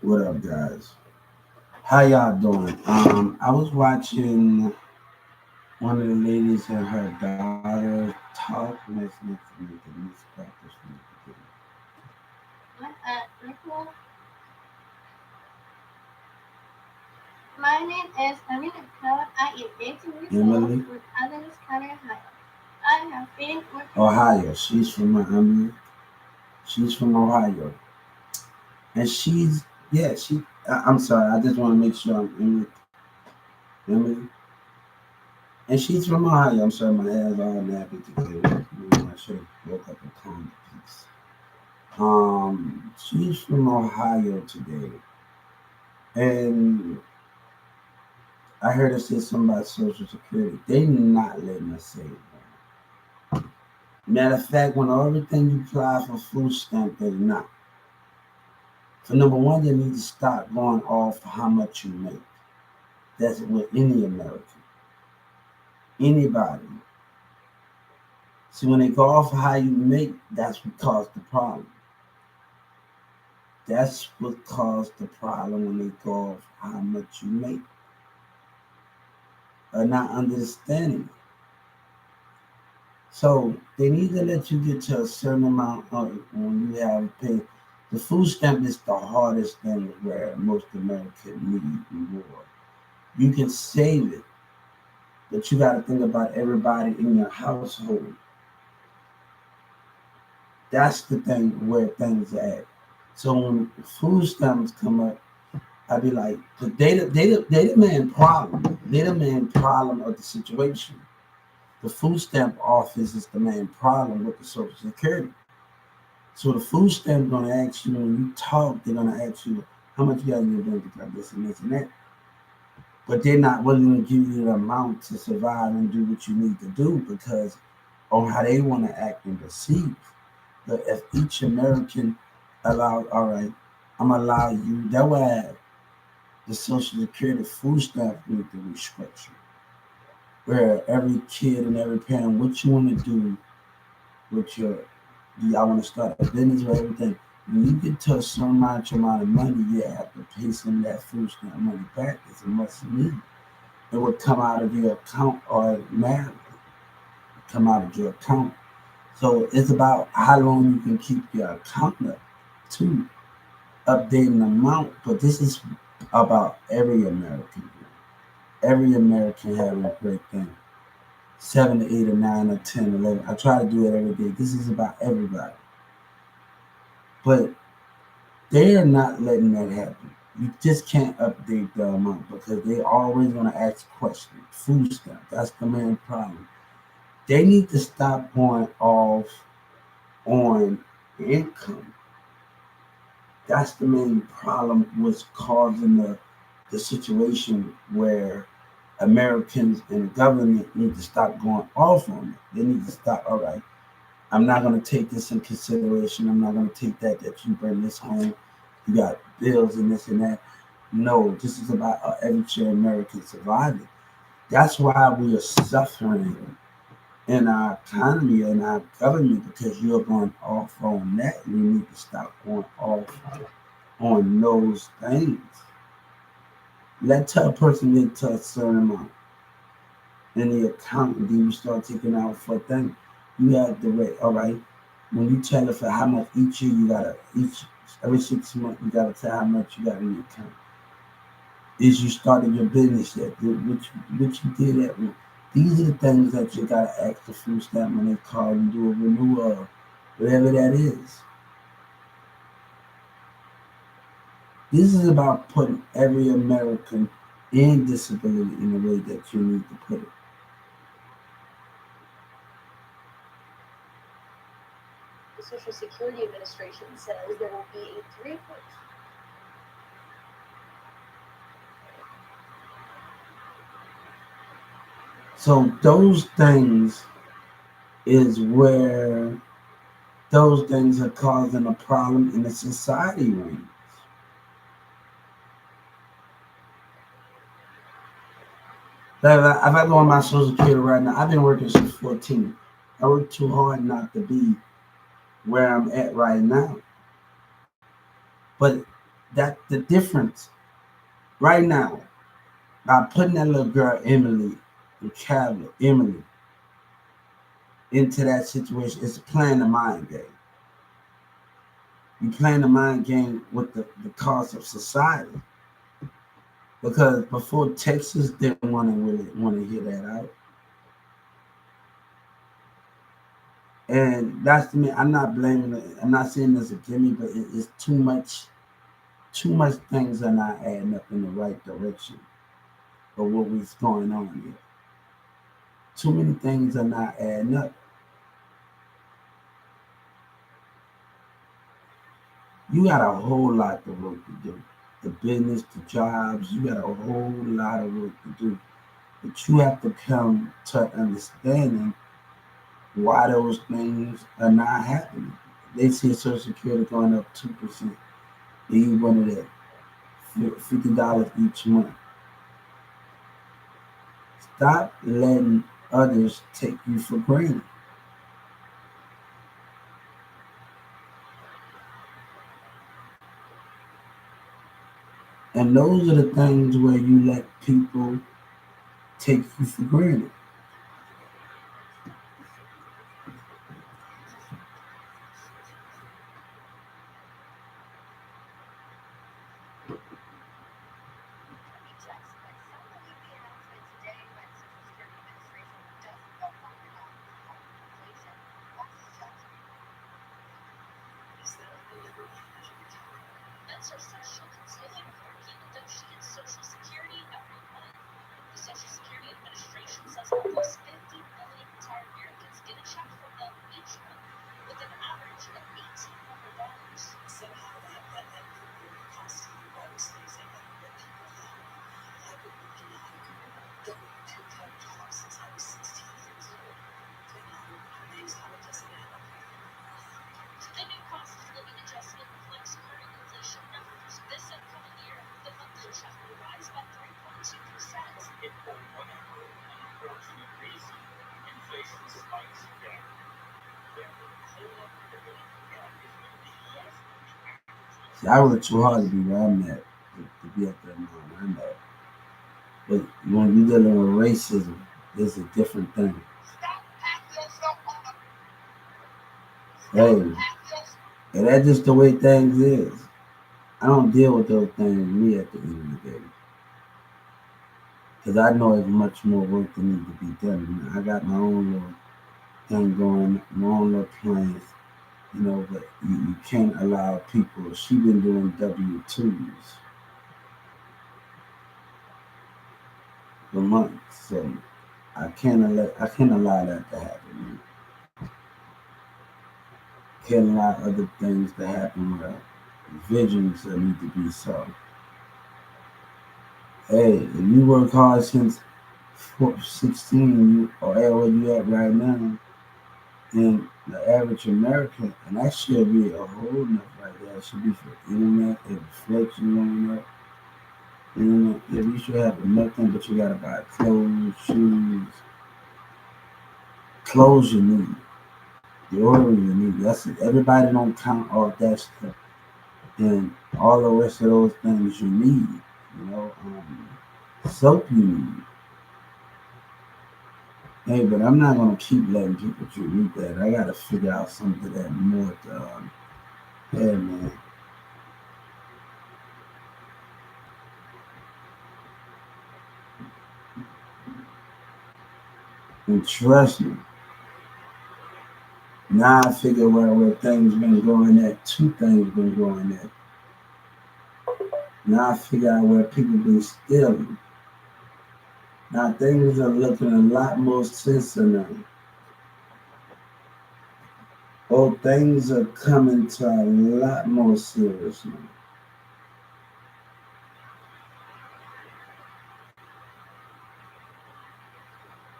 What up, guys? How y'all doing? I was watching one of the ladies and her daughter talk. Next to me, can you practice from the beginning? Nicole. My name is Emily Nicole. I am 18 years old Emily, with Adams County, Ohio. I have been working. Ohio. She's from Ohio, and she's yeah. I'm sorry. I just want to make sure I'm Emily, and she's from Ohio. I'm sorry, my hair's all nappy today. I should have woke up and combed the piece. She's from Ohio today, and I heard her say something about Social Security. They not letting us say it. Matter of fact, when everything you apply for food stamp, they're not. For number one, they need to stop going off how much you make. That's with any American, anybody. See, when they go off how you make, that's what caused the problem. That's what caused the problem when they go off how much you make. Or not understanding. So they need to let you get to a certain amount of when you have pay. The food stamp is the hardest thing where most Americans need more. You can save it, but you got to think about everybody in your household. That's the thing where things are at. So when food stamps come up, I be like, cause they the main problem. They the main problem of the situation. The food stamp office is the main problem with the Social Security. So the food stamp gonna ask you when you talk, they're gonna ask you how much you got in your bank account, this and this and that. But they're not willing to give you the amount to survive and do what you need to do because on how they want to act and perceive. But if each American allows, all right, I'm gonna allow you. That way, the Social Security food stamp need to restructure, where every kid and every parent, what you want to do with your do y'all want to start a business or everything? When you get to a certain amount of money, you have to pay some of that food stamp money back. It's a must need. It would come out of your account automatically. Come out of your account. So it's about how long you can keep your account up to updating the amount. But this is about every American. Every American having a great thing. 7 to 8 or 9 or 10, 11. I try to do it every day. This is about everybody. But they are not letting that happen. You just can't update the amount because they always want to ask questions. Food stamp, that's the main problem. They need to stop going off on income. That's the main problem. What's causing the situation where Americans and the government need to stop going off on it. They need to stop. All right, I'm not going to take this in consideration. I'm not going to take that you bring this home. You got bills and this and that. No, this is about every American surviving. That's why we are suffering in our economy and our government because you're going off on that. You need to stop going off on those things. Let a person get to a certain amount in the account, and then you start taking out for things. You have the rate, all right. When you tell it for how much each year you gotta each every 6 months you gotta tell how much you got in your account. Is you started your business yet? Which you did that one. These are the things that you gotta ask the food stamp when they call and do a renewal of whatever that is. This is about putting every American in disability in the way that you need to put it. The Social Security Administration says there will be a 3 So those things is where those things are causing a problem in the society range. Like if I go on my social security right now, I've been working since 14. I work too hard not to be where I'm at right now. But That the difference right now by putting that little girl Emily and Emily into that situation is playing the mind game. You playing the mind game with the cause of society. Because before Texas didn't want to really want to hear that out. And that's to me, I'm not blaming it. I'm not saying this a gimme, but it's too much things are not adding up in the right direction of what was going on here. Too many things are not adding up. You got a whole lot of work to do. The business, the jobs, you got a whole lot of work to do. But you have to come to an understanding why those things are not happening. They see Social Security going up 2%. They wanted it $50 each month. Stop letting others take you for granted. And those are the things where you let people take you for granted. That's her social consulting for people don't she get Social Security every month. The Social Security Administration says almost 50 million retired Americans get a check from them each month, with an average of $1,800. Somehow that costs you what? So you say that people have. I've been working on W-2 type jobs since I was 16 years old. Things how it doesn't add up. The new cost of living adjustment reflects current inflation numbers. This upcoming year, the monthly check will rise by 3.2%. For whatever unfortunate reason, inflation spikes again. Then the whole lot we're going to forget is going to be less than the average. See, I work too hard to be where I'm at, to be up there now where I'm at. But when you're dealing with racism, it's a different thing. Hey, and that's just the way things is. I don't deal with those things with me at the end of the day. Because I know there's much more work that needs to be done. I got my own little thing going, my own little plans, but you can't allow people. She been doing W-2s for months, so I can't allow that to happen. Can't allow other things to happen where visions that need to be solved. Hey, if you work hard since 16, or where you at right now, then the average American, and that should be a whole enough right there. It should be for internet, inflation going up. Internet, yeah, you should have nothing, but you gotta buy clothes, shoes, clothes you need, the oil you need. That's it. Everybody don't count all that stuff, and all the rest of those things you need. Soap you need. Hey, but I'm not gonna keep letting people treat me bad. I gotta figure out something that more to, yeah, man. And trust me, now I figure where things been going at, two things been going at. Now I figure out where people been stealing. Now things are looking a lot more sensible now. Oh, things are coming to a lot more serious now.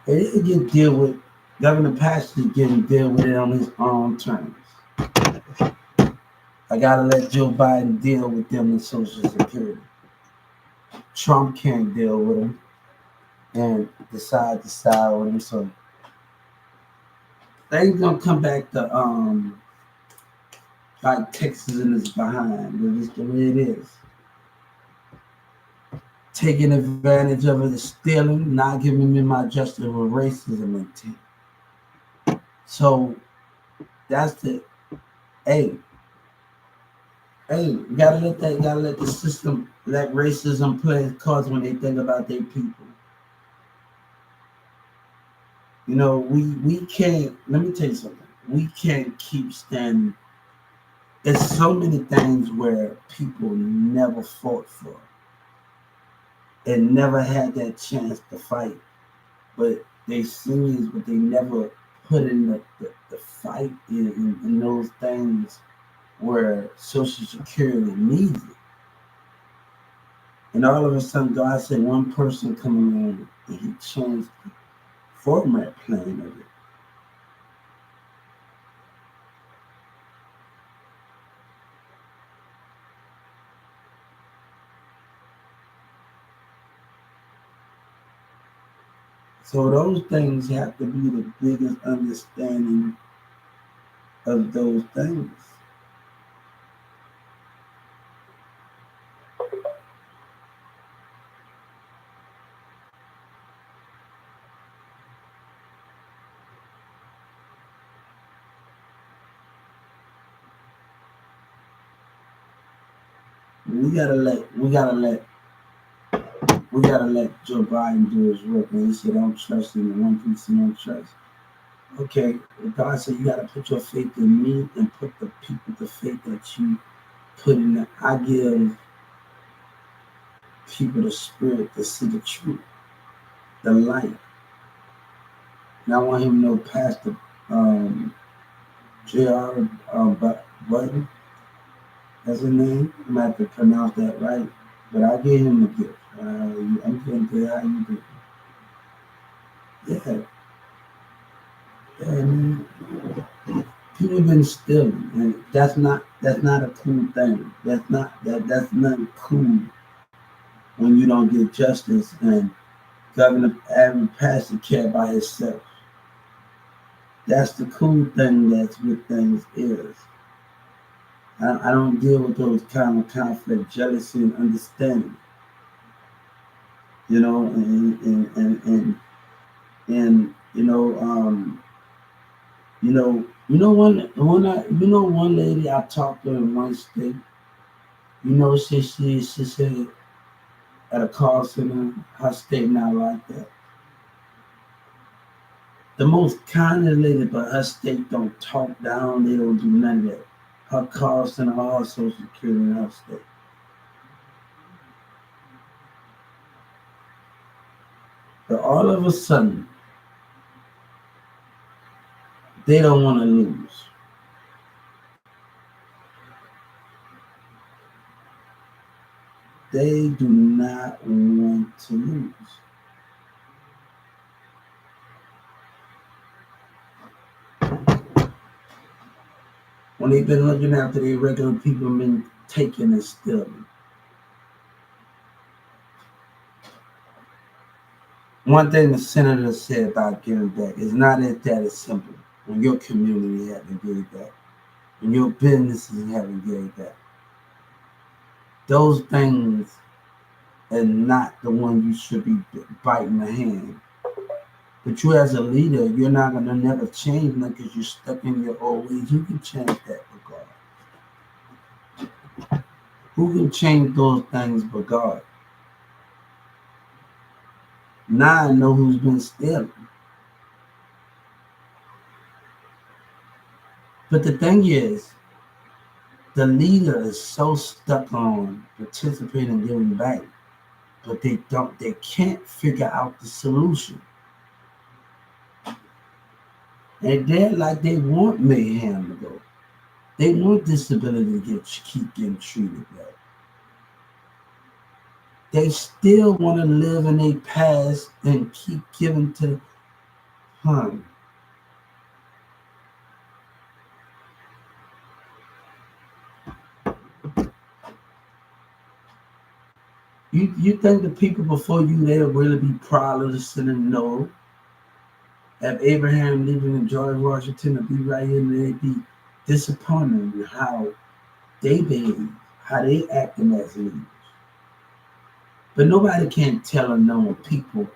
It get deal with Governor Patrick getting deal with it on his own terms. I gotta let Joe Biden deal with them in Social Security. Trump can't deal with them and decide to side with them. So things gonna come back to like Texas in its behind. But it's the way it is. Taking advantage of it is stealing, not giving me my justice with racism intent. So that's the hey, hey, gotta let the system let racism play its cards when they think about their people. You know, we can't let me tell you something. We can't keep standing. There's so many things where people never fought for and never had that chance to fight. But they seniors, but they never put in the fight in those things where Social Security needs it. And all of a sudden, God said one person coming in and he changed the format plan of it. So those things have to be the biggest understanding of those things. We gotta let Joe Biden do his work. And he said, "Don't trust in the one piece you don't trust." Okay, God said you gotta put your faith in me and put the people the faith that you put in. I give people the spirit to see the truth, the light. And I want him to know, Pastor J.R. Button, that's his name. I might have to pronounce that right, but I gave him the gift. I'm going to how you do. Yeah, yeah, man. People have been stealing, and that's not a cool thing. That's not cool when you don't get justice and Governor Adam Pastor care by himself. That's the cool thing that's what things is. I don't deal with those kind of conflict, jealousy, and understanding. You know, and one lady I talked to in one state. You know, she said at a call center, her state not like that. The most kindest lady, but her state don't talk down. They don't do none of that. Her call center, all Social Security in her state. But all of a sudden, they don't want to lose. They do not want to lose. When they've been looking after their regular people, been taking and stealing. One thing the senator said about giving back is not that it's simple. When your community haven't gave back, when your businesses haven't gave back, those things are not the one you should be biting the hand. But you as a leader, you're not gonna never change because you're stuck in your old ways. Who can change that but God? Who can change those things but God? Now I know who's been stealing. But the thing is, the leader is so stuck on participating and giving back, but they can't figure out the solution. And they're like they want mayhem to go. They want disability to keep getting treated well. They still want to live in a past and keep giving to harm. You think the people before you they'll really be proud of the sinning? No. Have Abraham leaving in George Washington to be right here in the AP? disappointed with how they behave, how they acting as leaders. But nobody can tell them no when people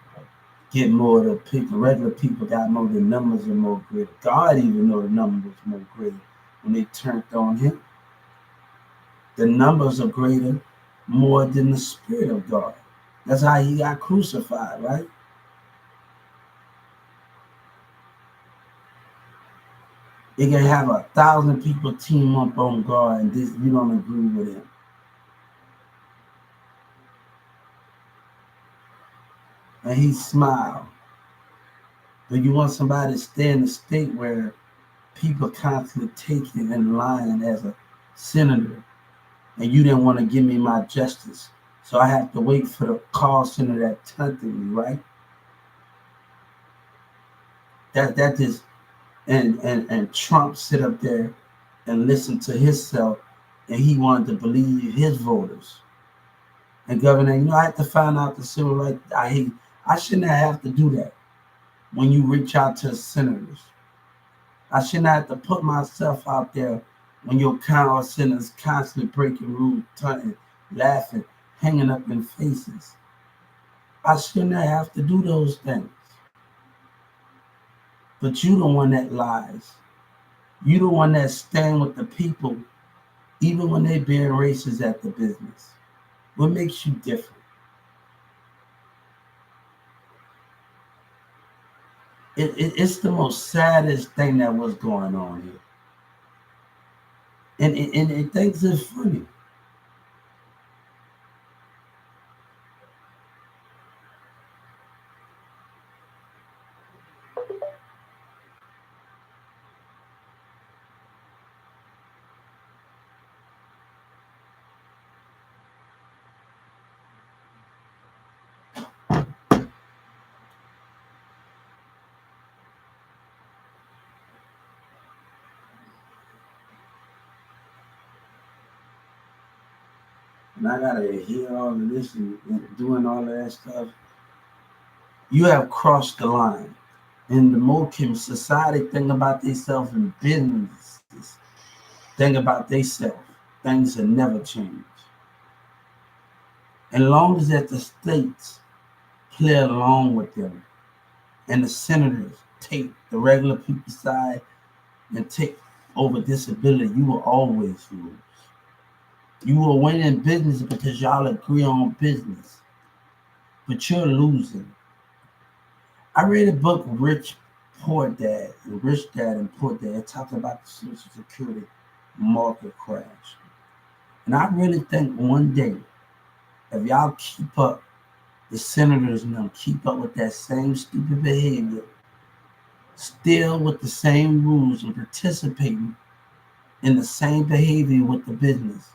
get more. The people, regular people got more. The numbers are more greater. God even know the numbers more greater when they turned on Him. The numbers are greater more than the Spirit of God. That's how He got crucified, right? You can have 1,000 people team up on God, and this you don't agree with Him, and He smiled. But you want somebody to stay in a state where people constantly taking and lying as a senator, and you didn't want to give me my justice, so I have to wait for the call center that taunted me, right? That is, and Trump sit up there and listen to himself, and he wanted to believe his voters. And Governor, I have to find out the civil rights. I shouldn't have to do that when you reach out to senators. I shouldn't have to put myself out there when your counter senators constantly breaking rules, taunting, laughing, hanging up in faces. I shouldn't have to do those things. But you the one that lies. You the one that stand with the people, even when they being racist at the business. What makes you different? It's the most saddest thing that was going on here. And it thinks it's funny. And I gotta hear all of this and doing all of that stuff. You have crossed the line. And the more can society think about themselves and businesses think about themselves, things will never change. And long as that the states play along with them and the senators take the regular people's side and take over disability, you will always lose. You will win in business because y'all agree on business, but you're losing. I read a book, Poor Dad, Rich Dad and Poor Dad. It talks about the Social Security market crash. And I really think one day, if y'all keep up, the senators and them keep up with that same stupid behavior, still with the same rules and participating in the same behavior with the business,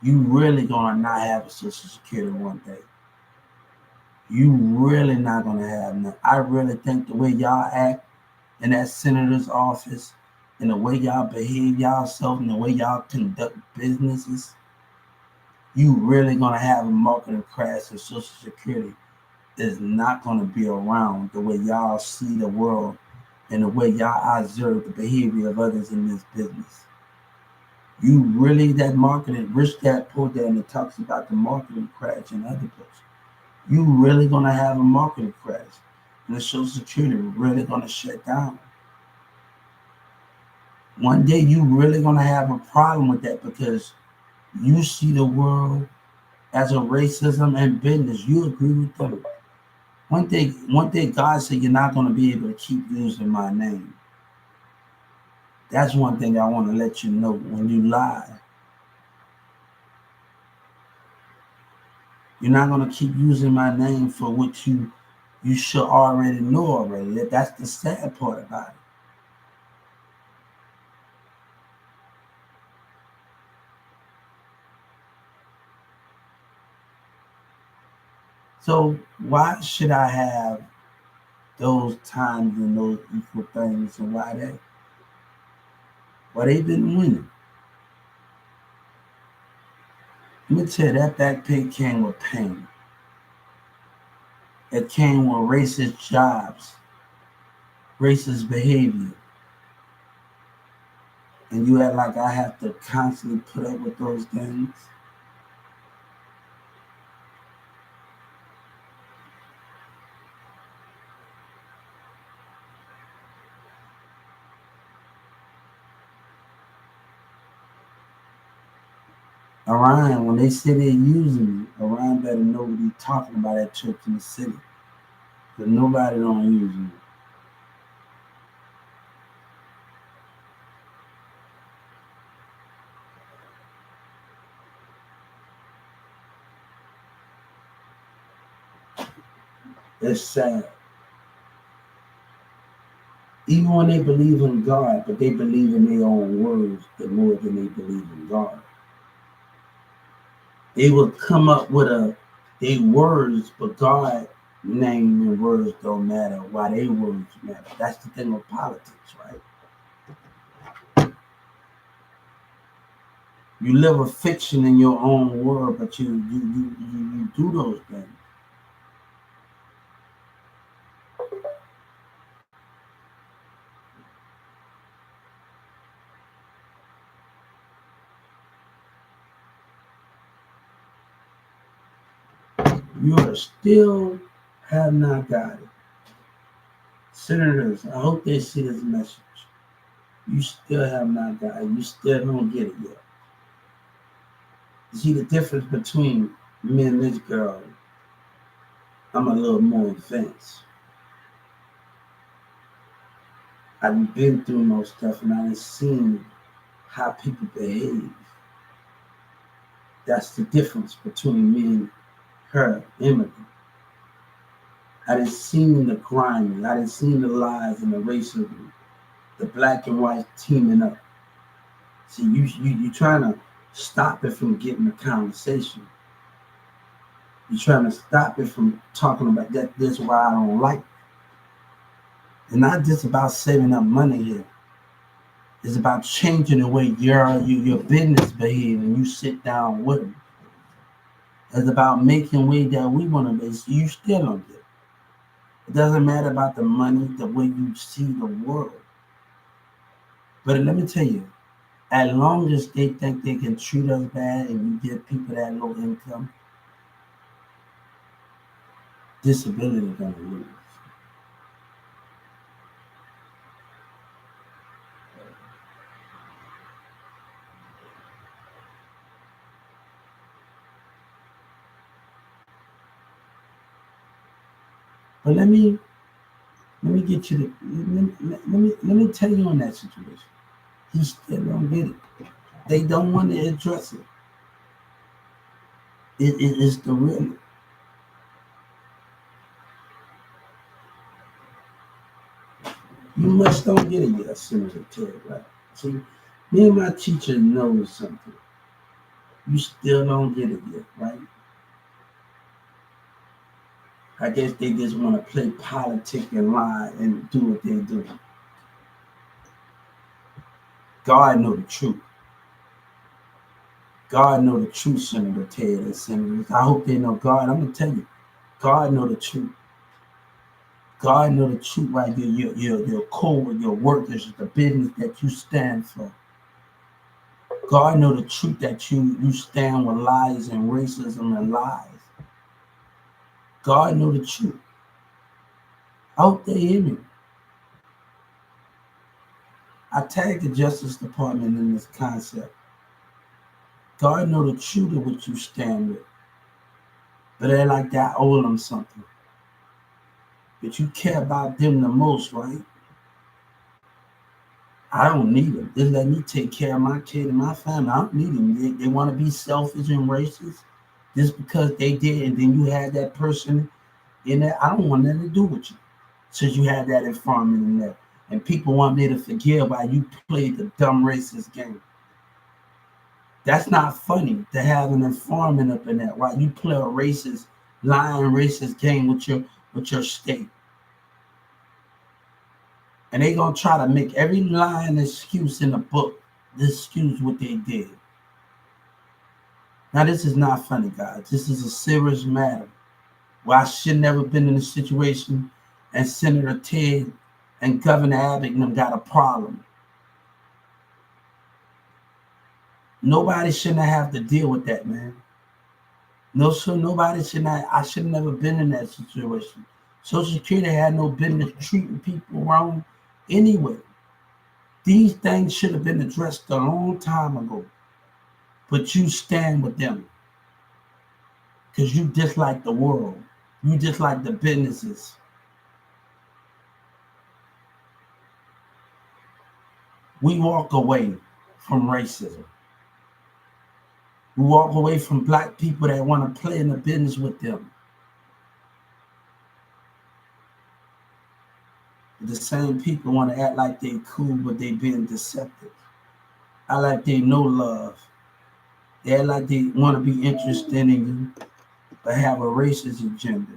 you really gonna not have a Social Security one day. You really not gonna have none. I really think the way y'all act in that senator's office, and the way y'all behave yourself, and the way y'all conduct businesses, you really gonna have a market crash, and Social Security is not gonna be around the way y'all see the world and the way y'all observe the behavior of others in this business. You really that marketing, Rich Dad Poor Dad, and it talks about the marketing crash in other books. You really gonna have a marketing crash, and the Social Security really gonna shut down. One day you really gonna have a problem with that because you see the world as a racism and business. You agree with them. One day God said you're not gonna be able to keep using my name. That's one thing I want to let you know. When you lie, you're not gonna keep using my name for what you should already know already. That's the sad part about it. So why should I have those times and those equal things, and why they been winning? Let me tell you, that back pay came with pain. It came with racist jobs, racist behavior. And you act like I have to constantly put up with those things. Orion, when they say they're using me, Orion better know what he's talking about at church in the city. Because nobody don't use me. It's sad. Even when they believe in God, but they believe in their own words more than they believe in God. They will come up with they words, but God name and words don't matter. Why they words matter. That's the thing with politics, right? You live a fiction in your own world, but you do those things. You are still have not got it. Senators, I hope they see this message. You still have not got it. You still don't get it yet. You see the difference between me and this girl. I'm a little more advanced. I've been through most stuff and I've seen how people behave. That's the difference between me and her, Emily. I done seen the grinding. I done seen the lies and the racism, the black and white teaming up. See, you trying to stop it from getting the conversation. You're trying to stop it from talking about that. That's why I don't like it. It's not just about saving up money here. It's about changing the way your business behave and you sit down with them. It's about making way that we want to make. You still don't get it. It doesn't matter about the money, the way you see the world. But let me tell you, as long as they think they can treat us bad and you give people that low income, disability is going to lose. But let me get you to let me tell you on that situation. He still don't get it. They don't want to address it. It's the real. You must don't get it yet, Senator Ted, right? See, me and my teacher know something. You still don't get it yet, right? I guess they just want to play politics and lie and do what they do. God know the truth. God know the truth, Senator Ted and Senators. I hope they know God. I'm gonna tell you, God know the truth. God know the truth, right? Your core, your workers, the business that you stand for. God know the truth that you stand with lies and racism and lies. God know the truth. I hope they hear me. I tag the Justice Department in this concept. God know the truth of what you stand with. But they like that owe them something. But you care about them the most, right? I don't need them. Just let me take care of my kid and my family. I don't need them. They want to be selfish and racist just because they did, and then you had that person in there. I don't want nothing to do with you since you had that informant in there. And people want me to forgive why you played the dumb racist game. That's not funny to have an informant up in there while you play a racist, lying racist game with your state. And they gonna try to make every lying excuse in the book excuse what they did. Now this is not funny, guys. This is a serious matter. Where I should never been in a situation, and Senator Ted and Governor Abbott and them got a problem. Nobody shouldn't have to deal with that, man. No, so nobody should not. I should have never been in that situation. Social Security had no business treating people wrong anyway. These things should have been addressed a long time ago. But you stand with them because you dislike the world. You dislike the businesses. We walk away from racism. We walk away from black people that want to play in the business with them. The same people want to act like they cool, but they being deceptive. I like they know love. They act like they want to be interested in you, but have a racist agenda.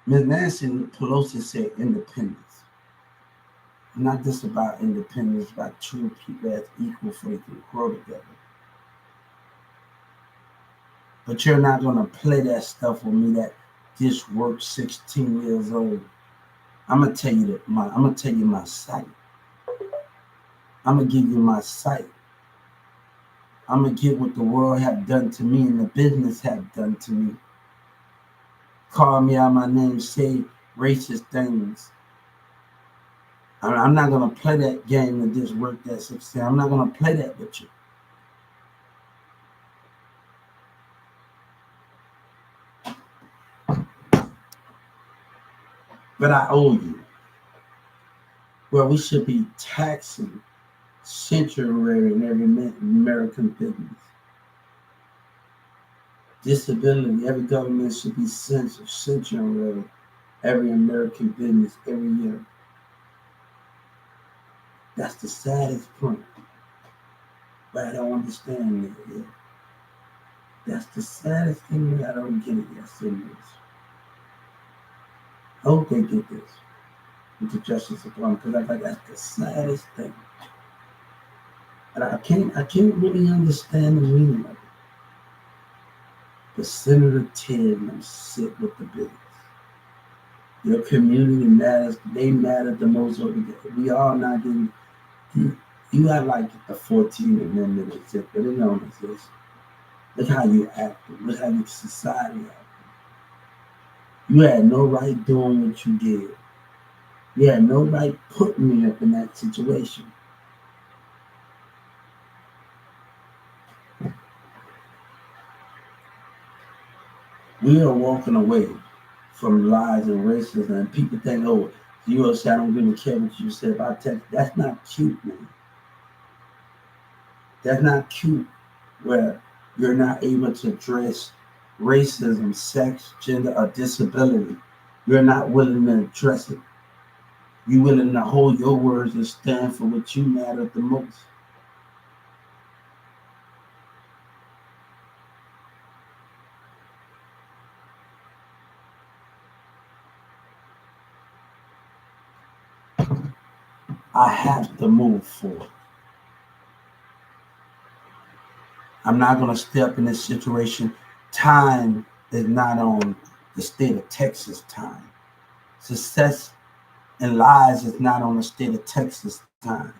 Ms. Nancy Pelosi said independence. Not just about independence, about two people as equal so they can grow together. But you're not gonna play that stuff with me that just worked 16 years old. I'm gonna tell you I'm gonna tell you my site. I'm gonna give you my site. I'm gonna get what the world have done to me and the business have done to me. Call me out my name, say racist things. I'm not gonna play that game that just worked at 16. I'm not gonna play that with you. But I owe you. Well, we should be taxing sanctuary in every American business. Disability, every government should be sanctuary every American business every year. That's the saddest point. But I don't understand it yet. That's the saddest thing that I don't get it yet, serious. I hope they get this with the Justice Department because I think that's the saddest thing. And I can't really understand the meaning of it. But Senator Ted and them sit with the business. Your community matters. They matter the most over there. We all not getting. You have like the 14th Amendment exist, but it don't exist. Look how you acted. Look how your society acted. You had no right doing what you did. You had no right putting me up in that situation. We are walking away from lies and racism, and people think, oh, you say I don't really care what you say about text. That's not cute, man. That's not cute where you're not able to address racism, sex, gender, or disability. You're not willing to address it. You're willing to hold your words and stand for what you matter the most. I have to move forward. I'm not going to step in this situation. Time is not on the state of Texas time. Success and lies is not on the state of Texas time.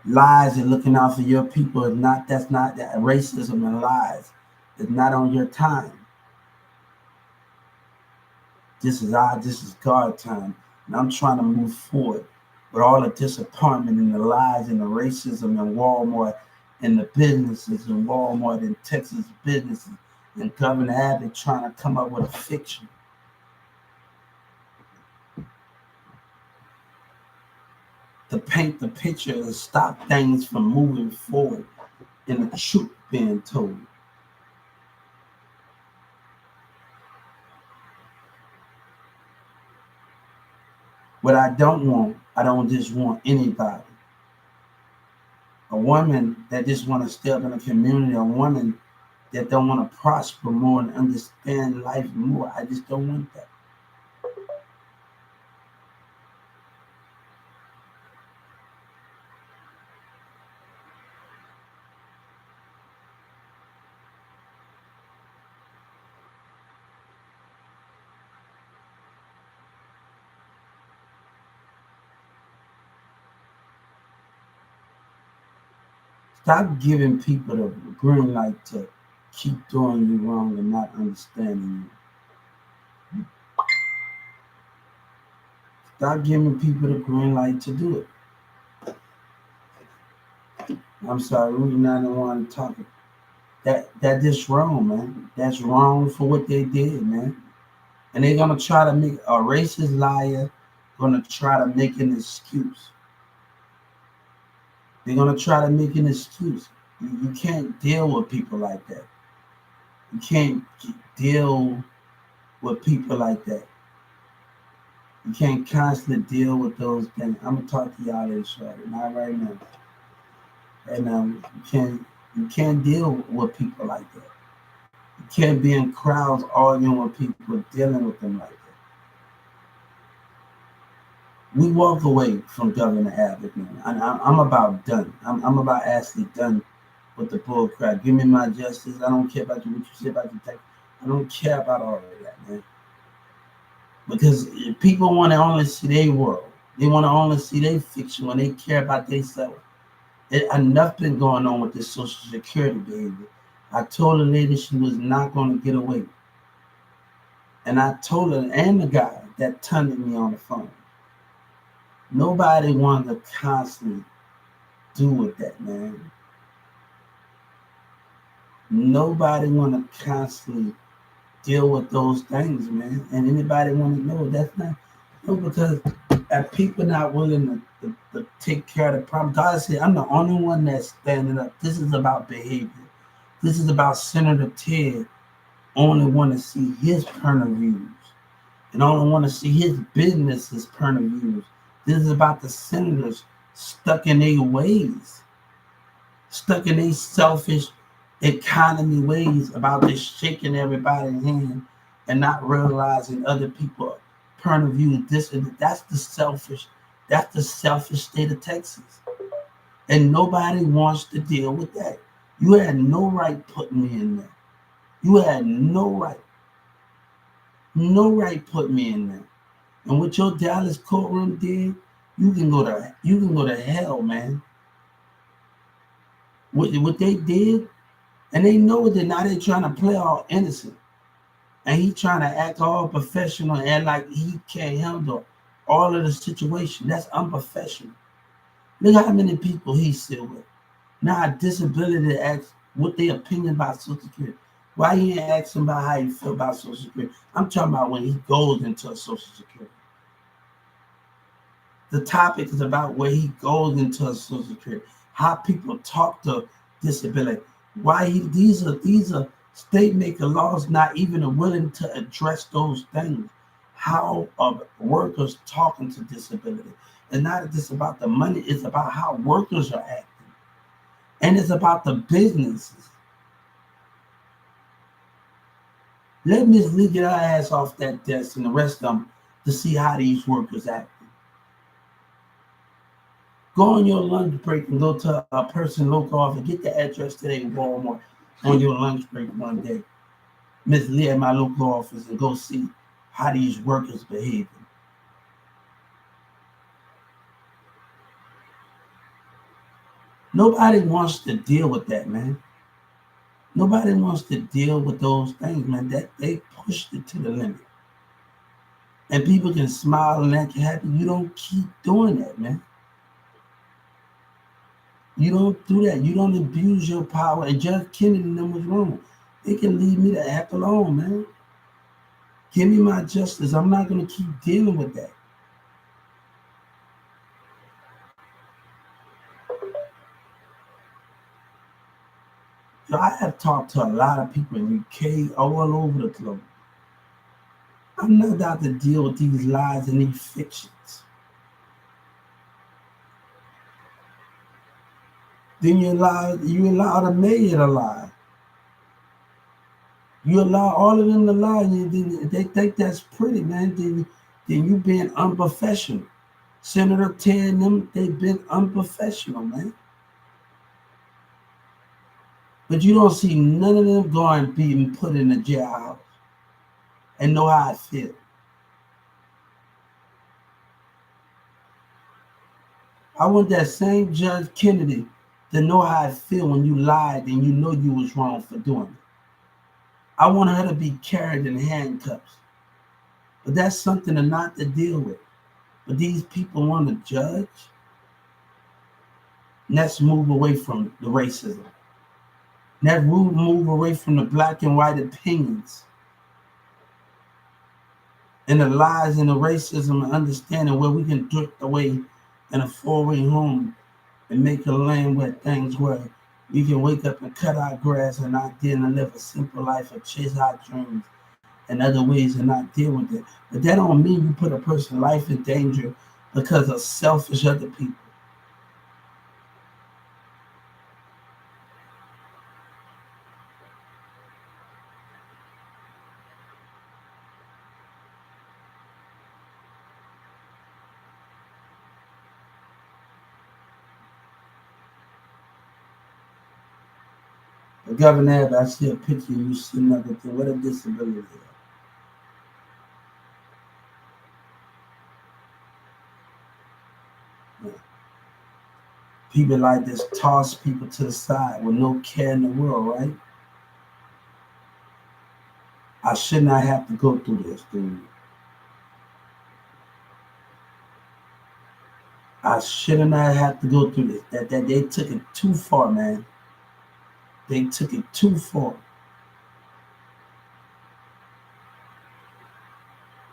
Lies and looking out for your people is not, that's not that racism and lies. It's not on your time. This is God time. And I'm trying to move forward with all the disappointment and the lies and the racism and Walmart and the businesses and Walmart and Texas businesses and Governor Abbott trying to come up with a fiction. To paint the picture and stop things from moving forward and the truth being told. What I don't just want anybody. A woman that just want to step in a community, a woman that don't want to prosper more and understand life more. I just don't want that. Stop giving people the green light to keep doing you wrong and not understanding you. Stop giving people the green light to do it. I'm sorry, we're not the one talking. That is wrong, man. That's wrong for what they did, man. And they're gonna try to make a racist liar gonna try to make an excuse. They're gonna try to make an excuse. You can't deal with people like that. You can't deal with people like that. You can't constantly deal with those things. I'm gonna talk to y'all later, shorty. Not right now. Right now, you can't deal with people like that. You can't be in crowds arguing with people, dealing with them like that. We walk away from Governor Abbott, man. I'm about done. I'm about actually done with the bull crap. Give me my justice. I don't care about what you say about the tech. I don't care about all of that, man. Because people want to only see their world. They want to only see their fiction when they care about themselves. Enough been going on with this Social Security behavior. I told the lady she was not going to get away. And I told her and the guy that turned me on the phone. Nobody wanted to constantly do with that, man. Nobody want to constantly deal with those things, man. And anybody want to know that's not no because if people not willing to take care of the problem. God said, I'm the only one that's standing up. This is about behavior. This is about Senator Ted only want to see his point of views and only want to see his business's point of views. This is about the senators stuck in their ways, stuck in their selfish economy ways about just shaking everybody's hand and not realizing other people point of view. That's the selfish state of Texas. And nobody wants to deal with that. You had no right putting me in there. You had no right putting me in there. And what your Dallas courtroom did, you can go to hell, man. What they did, and they know that now they're trying to play all innocent. And he trying to act all professional and like he can't handle all of the situation. That's unprofessional. Look how many people he's still with. Now disability to ask what their opinion about Social Security. Why he ain't asking about how you feel about Social Security? I'm talking about when he goes into a Social Security. The topic is about where he goes into a Social Security, how people talk to disability. Why these are state making laws not even willing to address those things. How are workers talking to disability? And not just about the money, it's about how workers are acting. And it's about the businesses. Let Miss Lee get her ass off that desk and the rest of them to see how these workers act. Go on your lunch break and go to a person local office. Get the address today in Walmart on your lunch break one day. Miss Lee at my local office and go see how these workers behaving. Nobody wants to deal with that, man. Nobody wants to deal with those things, man. That they pushed it to the limit. And people can smile and act happy. You don't keep doing that, man. You don't do that. You don't abuse your power. And Judge Kennedy and them was wrong. They can leave me the act alone, man. Give me my justice. I'm not going to keep dealing with that. So I have talked to a lot of people in UK, all over the globe. I'm not out to deal with these lies and these fictions. Then you allow the mayor to lie. You allow all of them to lie, and then they think that's pretty, man. Then you being unprofessional. Senator Ted and them, they've been unprofessional, man. But you don't see none of them going being put in the jailhouse and know how I feel. I want that same Judge Kennedy to know how I feel when you lied and you know you was wrong for doing it. I want her to be carried in handcuffs. But that's something to not to deal with. But these people want to judge. Let's move away from the racism. Let's move away from the black and white opinions and the lies and the racism and understanding where we can drift away in a four-way home and make a lane where things where we can wake up and cut our grass and not deal and live a simple life or chase our dreams and other ways and not deal with it. But that don't mean you put a person's life in danger because of selfish other people. The governor, I see a picture of you sitting up with what a disability is. Yeah. People like this toss people to the side with no care in the world, right? I should not have to go through this, dude. I should not have to go through this. That they took it too far, man. They took it too far.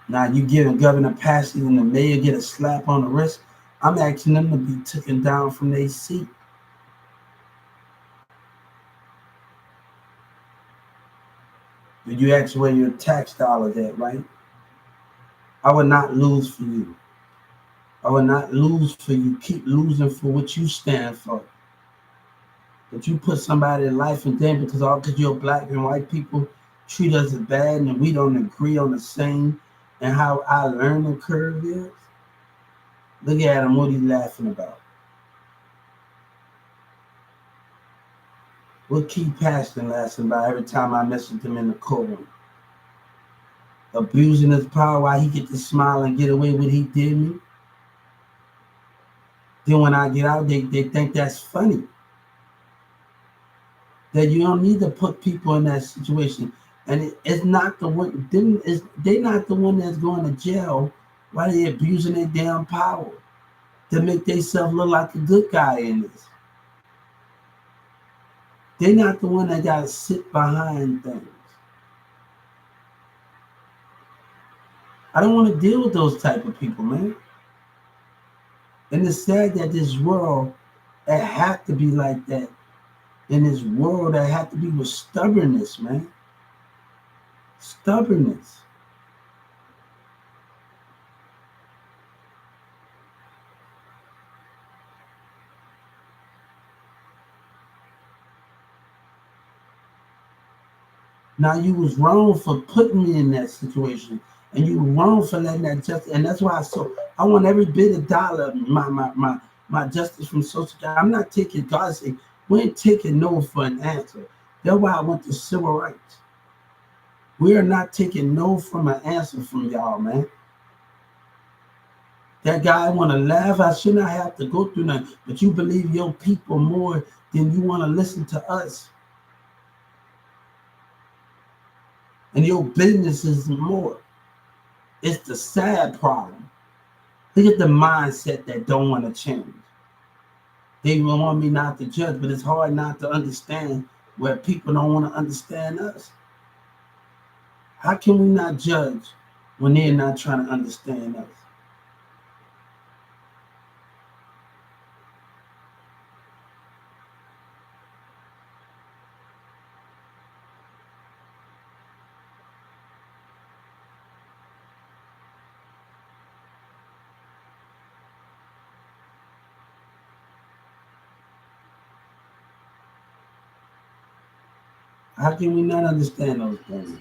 Now you giving Governor Passy and the mayor get a slap on the wrist. I'm asking them to be taken down from their seat. But you ask where your tax dollars at, right? I would not lose for you. I would not lose for you. Keep losing for what you stand for. But you put somebody's life in danger because all because you're black and white people treat us as bad and we don't agree on the same and how our learning curve is. Look at him, what he's laughing about. What Keith Paston laughing about every time I mess with him in the courtroom? Abusing his power while he get to smile and get away with he did me. Then when I get out, they think that's funny. That you don't need to put people in that situation. And it's not the one, they not the one that's going to jail while they abusing their damn power to make themselves look like a good guy in this. They not the one that got to sit behind things. I don't want to deal with those type of people, man. And it's sad that this world, it have to be like that. In this world, that have to be with stubbornness, man. Stubbornness. Now you was wrong for putting me in that situation, and you were wrong for letting that justice. And that's why I want every bit of dollar of my justice from Social Security. I'm not taking God say we ain't taking no for an answer. That's why I want the civil rights. We are not taking no from an answer from y'all, man. That guy want to laugh. I should not have to go through nothing. But you believe your people more than you want to listen to us. And your business is more. It's the sad problem. Look at the mindset that don't want to change. They want me not to judge, but it's hard not to understand where people don't want to understand us. How can we not judge when they're not trying to understand us? How can we not understand those things?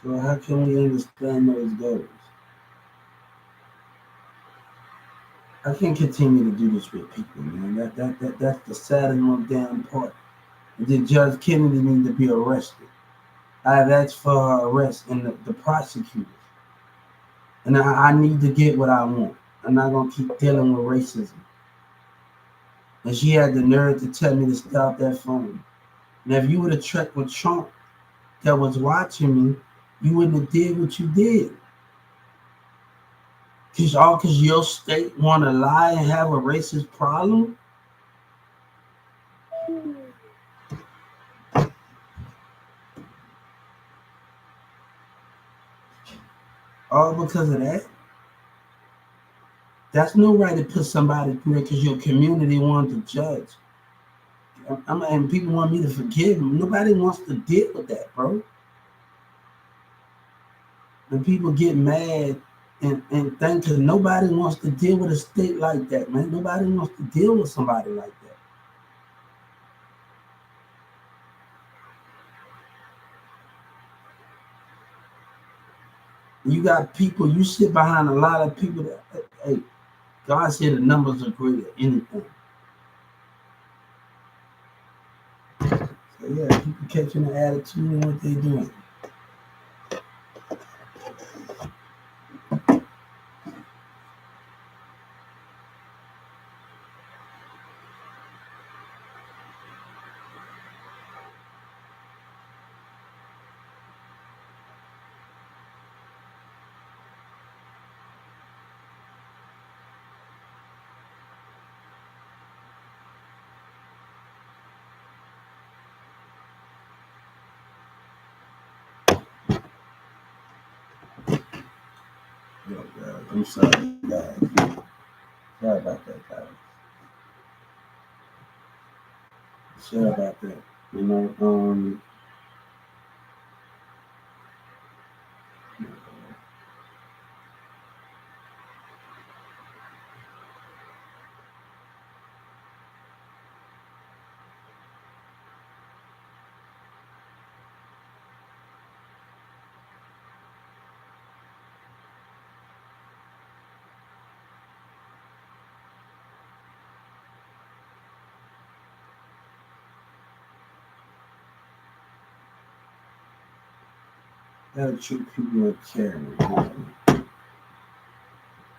So how can we understand those goals? I can't continue to do this with people, man. That's the saddest most damn part. Did Judge Kennedy need to be arrested? I've asked for her arrest and the prosecutors. And I need to get what I want. I'm not gonna keep dealing with racism. And she had the nerve to tell me to stop that phone. Now if you would have checked with Trump that was watching me, you wouldn't have did what you did. Cause your state wanna lie and have a racist problem? All because of that? That's no right to put somebody through it because your community wanted to judge. And people want me to forgive them. Nobody wants to deal with that, bro. And people get mad and think because nobody wants to deal with a state like that, man. Nobody wants to deal with somebody like that. You got people, you sit behind a lot of people that, hey, God said the numbers are greater than anything. So yeah, people catching the attitude and what they doing. Yo, guys, I'm sorry, guys. Sorry about that, guys. Sorry about that. You know, gotta treat people with care.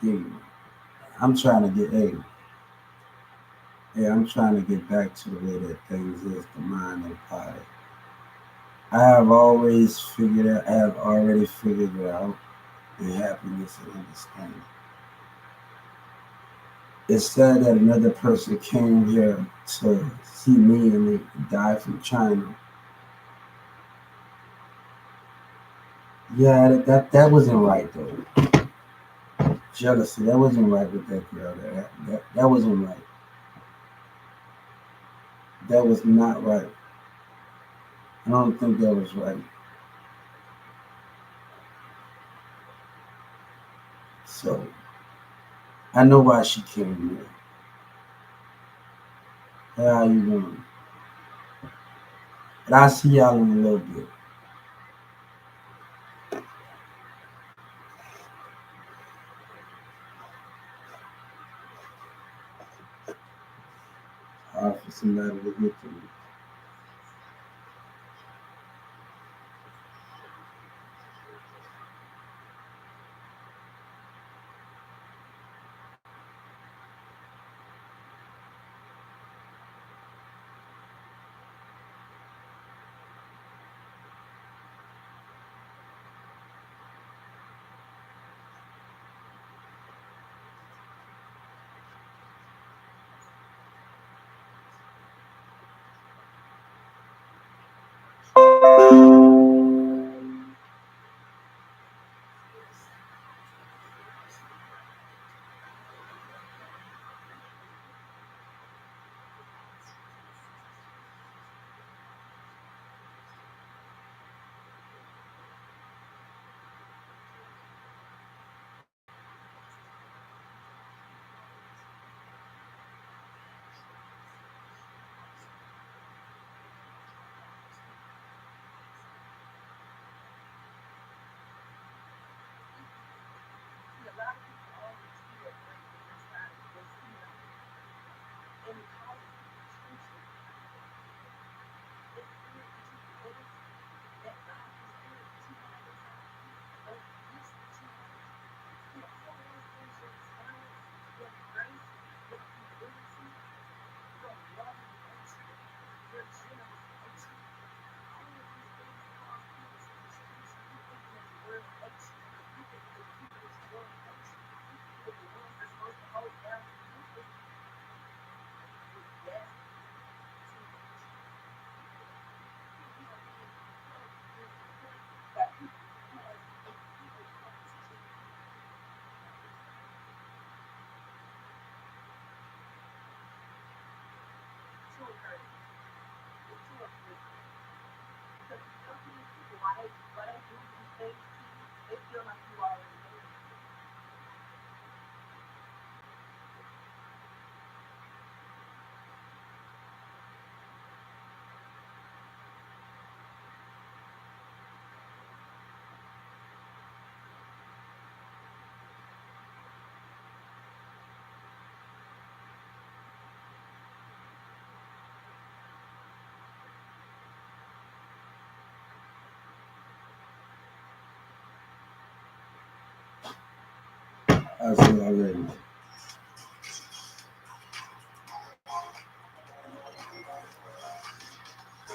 Yeah, I'm trying to get, I'm trying to get back to the way that things is, the mind and body. I have always figured out, I have already figured it out, the happiness and understanding. It's sad that another person came here to see me and they died from China. Yeah, that wasn't right though. Jealousy, that wasn't right with that girl. That wasn't right. That was not right. I don't think that was right. So I know why she came here. Hey, how you doing? But I'll see y'all in a little bit. Hard for somebody to get to me. they feel like you already know. I'll see y'all later.